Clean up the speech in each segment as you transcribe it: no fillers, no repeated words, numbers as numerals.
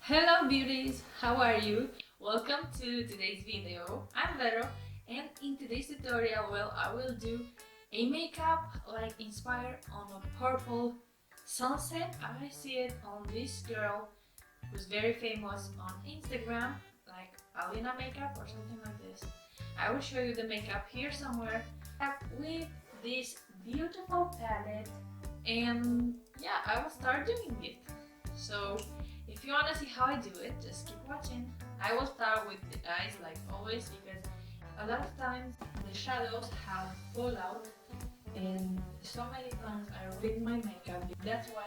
Hello beauties, how are you? Welcome to today's video. I'm Vero and in today's tutorial, I will do a makeup like inspired on a purple sunset. I see it on this girl who's very famous on Instagram, like Alina makeup or something like this. I will show you the makeup here somewhere with this beautiful palette, and yeah, I will start doing it. So if you wanna see how I do it, just keep watching. I will start with the eyes like always, because a lot of times the shadows have fallout and so many times I ruin my makeup. That's why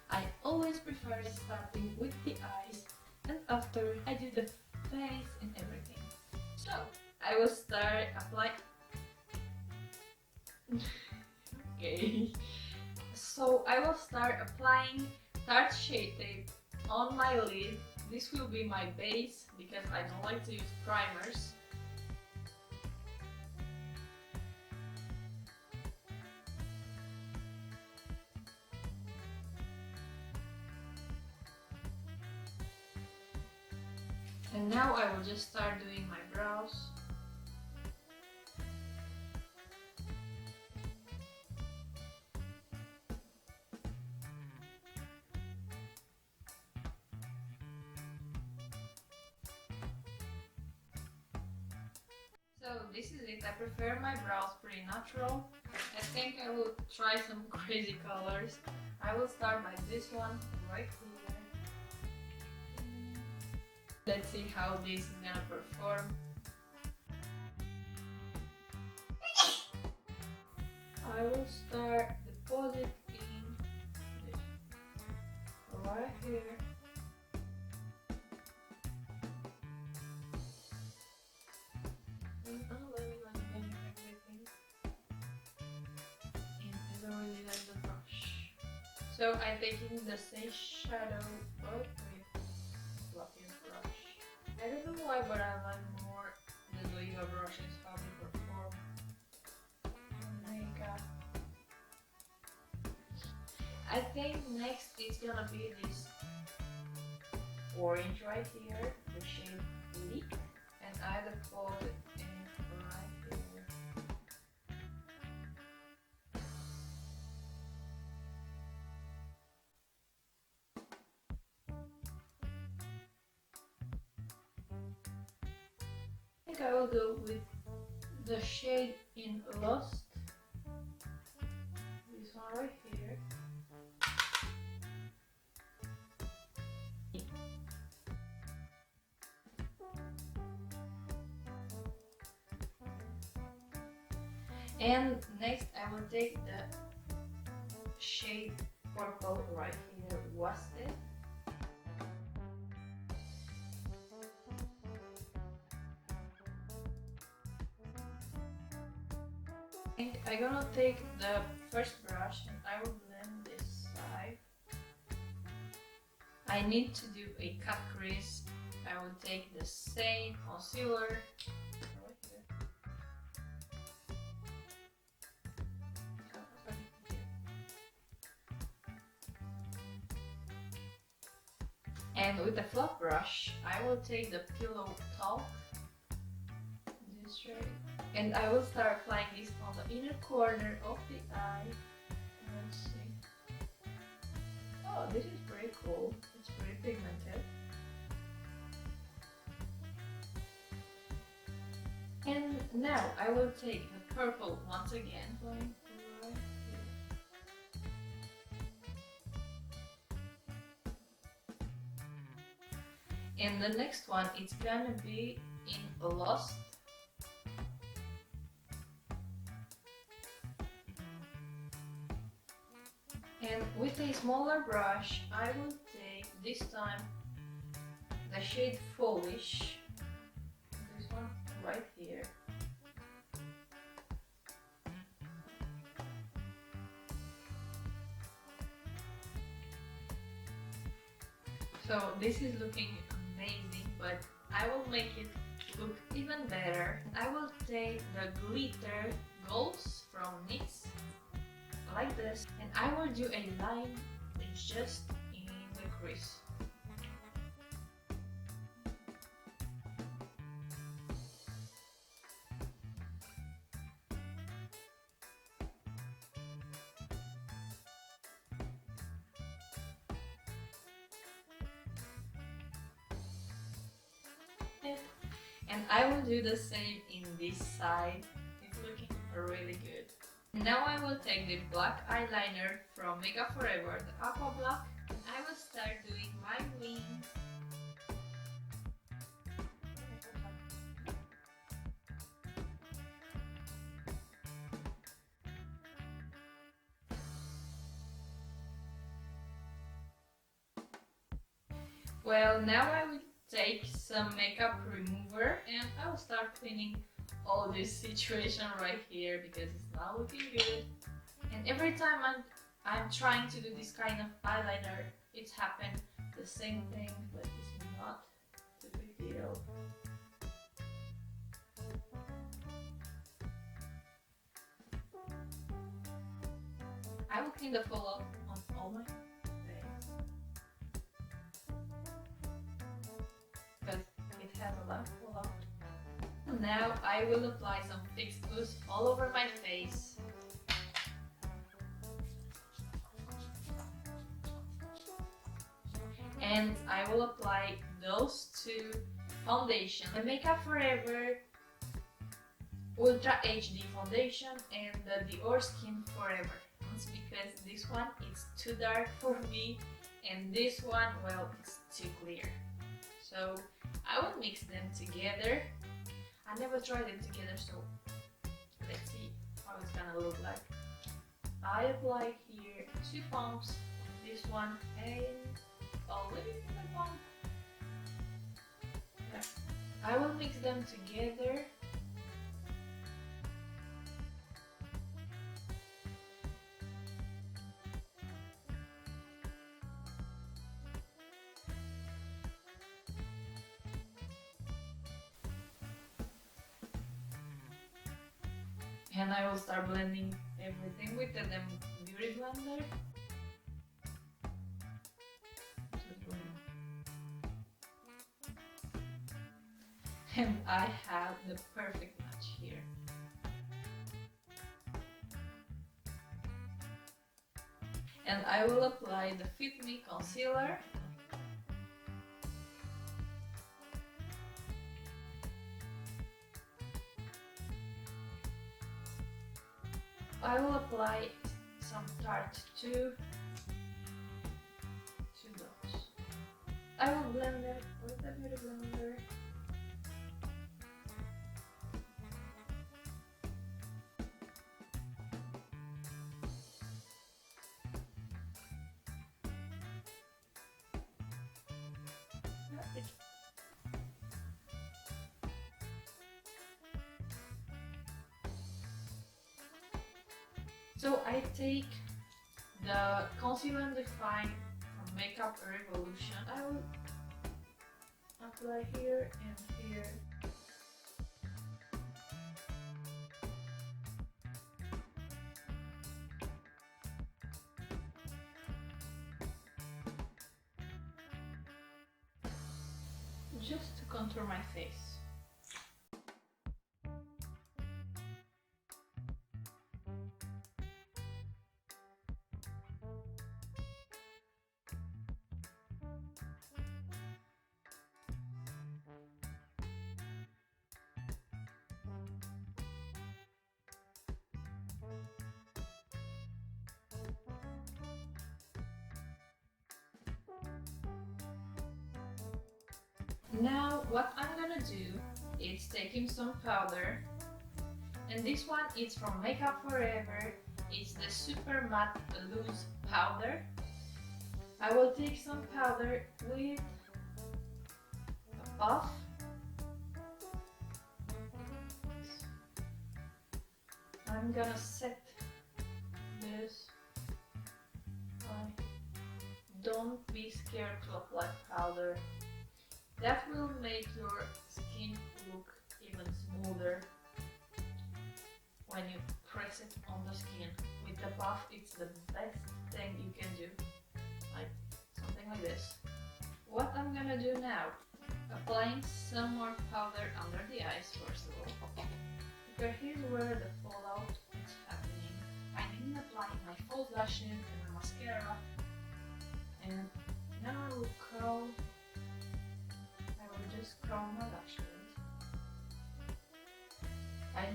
I always prefer starting with the eyes and after I do the face and everything. So I will start applying. Okay. So I will start applying Tarte Shade Tape on my lid. This will be my base because I don't like to use primers. And now I will just start doing my brows. So this is it. I prefer my brows pretty natural. I think I will try some crazy colors. I will start by this one right here. Let's see how this is gonna perform. I will start deposit in this right here. So I'm taking the same shadow but with fluffy brush. I don't know why, but I like more the Zoeva brushes, how they perform makeup. I think next is gonna be this orange right here, the shade Leak, and I deposit it right here. I think I will go with the shade in Lost, this one right here. And next I will take the shade purple right here, Wasted. I'm gonna take the first brush and I will blend this side. I need to do a cut crease. I will take the same concealer right here. And with the fluff brush, I will take the Pillow Talk, this shade, and I will start applying this on the inner corner of the eye. Let's see. Oh, this is pretty cool. It's pretty pigmented. And now I will take the purple once again, going right here. And the next one, it's gonna be in Lost. And with a smaller brush, I will take this time the shade Foolish, this one right here. So this is looking amazing, but I will make it look even better. I will take the glitter golds from NYX like this, and I will do a line just in the crease. it. And I will do the same in this side. It's looking really good. Now I will take the black eyeliner from Makeup Forever, the Aqua Black, and I will start doing my wings. Well, now I will take some makeup remover and I will start cleaning all this situation right here because it's not looking good. And every time I'm trying to do this kind of eyeliner, it's happened the same thing, but it's not the big deal. I will clean the fallout on all my face because it has a lot of fallout. Now I will apply some fixed glues all over my face. And I will apply those two foundations. The Makeup Forever Ultra HD foundation and the Dior Skin Forever. It's because this one is too dark for me and this one, well, it's too clear. So I will mix them together. I never tried them together, so let's see how it's gonna look like. I apply here 2 pumps, this one and a little bit of pump. Yeah. I will mix them together. And I will start blending everything with the beauty blender. And I have the perfect match here. And I will apply the Fit Me concealer. I will apply some Tarte 2 dots. I will blend them with the beauty blender. So I take the Conceal and Define from Makeup Revolution. I will apply here and here. Just to contour my face. Now what I'm gonna do is taking some powder, and this one is from Makeup Forever. It's the Super Matte Loose Powder. I will take some powder with a puff. I'm gonna set this. Don't be scared to apply powder. That will make your skin look even smoother when you press it on the skin. With the puff, it's the best thing you can do. Like something like this. What I'm gonna do now, applying some more powder under the eyes first of all. Because here's where the fallout is happening. I didn't apply my false lashes and my mascara. And now I will curl. Just curl my lashes.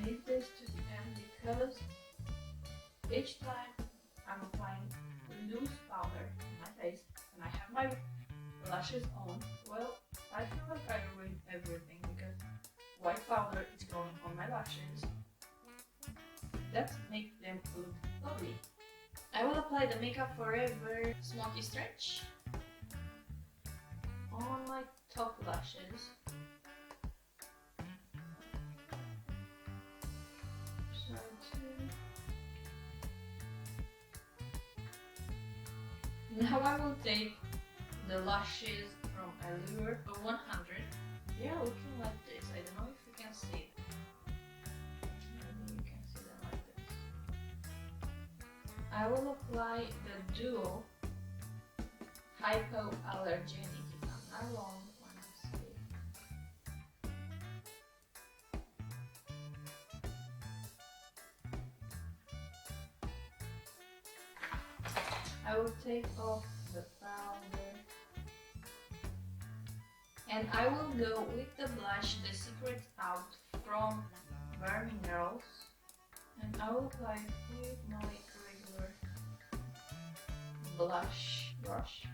leave this to the end because each time I'm applying loose powder on my face and I have my lashes on, well, I feel like I ruined everything because white powder is going on my lashes. That makes them look lovely. I will apply the Makeup Forever Smoky Stretch on my top lashes. Now I will take the lashes from Allure 100. They are looking like this. I don't know if you can see it. Maybe you can see them like this. I will apply the Duo Hypoallergenic, if I'm not wrong when I say it. I will take off the powder and I will go with the blush The Secret Out from Bare Minerals, and I will apply it with my regular blush brush.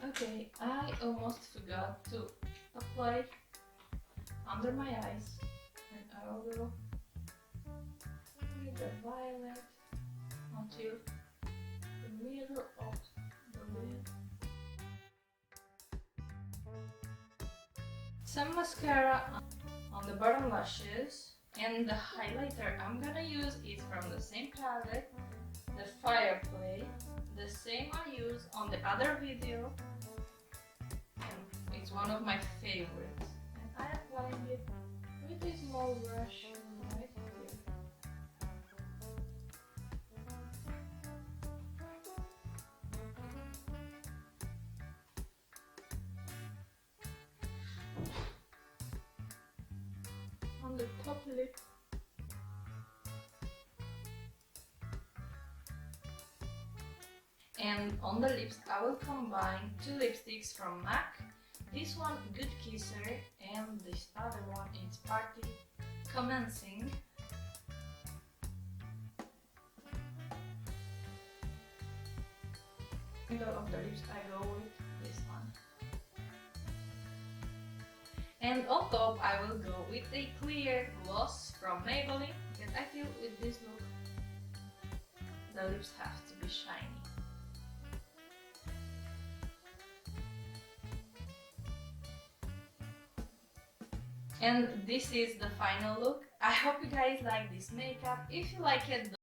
Okay, I almost forgot to apply under my eyes, and I will go with the violet until the middle of the lid. Some mascara on the bottom lashes, and the highlighter I'm gonna use is from the same palette, the Fireplay, the same I used on the other video. It's one of my favorites, and I apply it with a small brush right here. On the top lip. And on the lips I will combine two lipsticks from MAC. This one, Good Kisser, and this other one is Party Commencing. Middle of the lips I go with this one. And on top I will go with a clear gloss from Maybelline, because I feel with this look the lips have to be shiny. And this is the final look. I hope you guys like this makeup. If you like it,